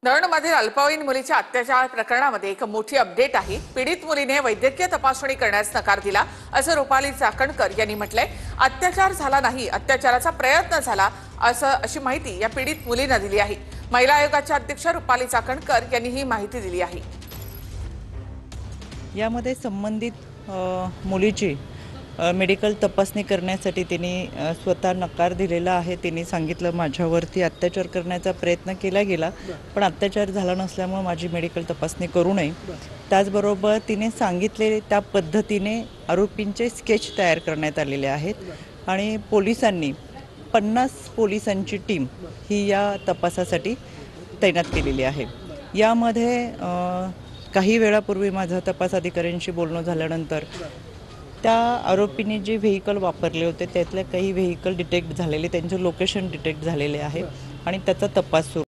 दौंडमधील अल्पवयीन मुलीच्या अत्याचार प्रकरणामध्ये एक मोठी अपडेट आहे। पीडित मुलीने वैद्यकीय तपासणी करण्यास नकार दिला असं रुपाली चाकणकर यांनी म्हटलंय। अत्याचार झाला नाही, अत्याचाराचा प्रयत्न झाला अशी माहिती या पीडित मुलीने दिली आहे। महिला आयोगाच्या अध्यक्ष रुपाली चाकणकर यांनी ही माहिती दिली आहे। यामध्ये संबंधित मुलीची मेडिकल तपासणी करण्यासाठी तिने स्वतः नकार दिलेला आहे। तिने सांगितलं माझ्यावरती अत्याचार करण्याचा प्रयत्न केला गेला, पण अत्याचार झाला नसल्यामुळे माझी मेडिकल तपासणी करू नये। त्याचबरोबर तिने सांगितले त्या पद्धतीने आरोपींचे स्केच तयार करण्यात आलेले आहेत आणि पोलिसांनी 50 पोलिसांची टीम ही या तपासासाठी तैनात केलेली आहे। यामध्ये काही वेळापूर्वी माझा तपास अधिकाऱ्यांशी बोलणं झाल्यानंतर त्या आरोपींनी जे व्हेइकल वापरले होते त्यातले काही व्हेइकल डिटेक्ट झालेले, त्यांचे लोकेशन डिटेक्ट झालेले आहे आणि त्याचा तपास सुरू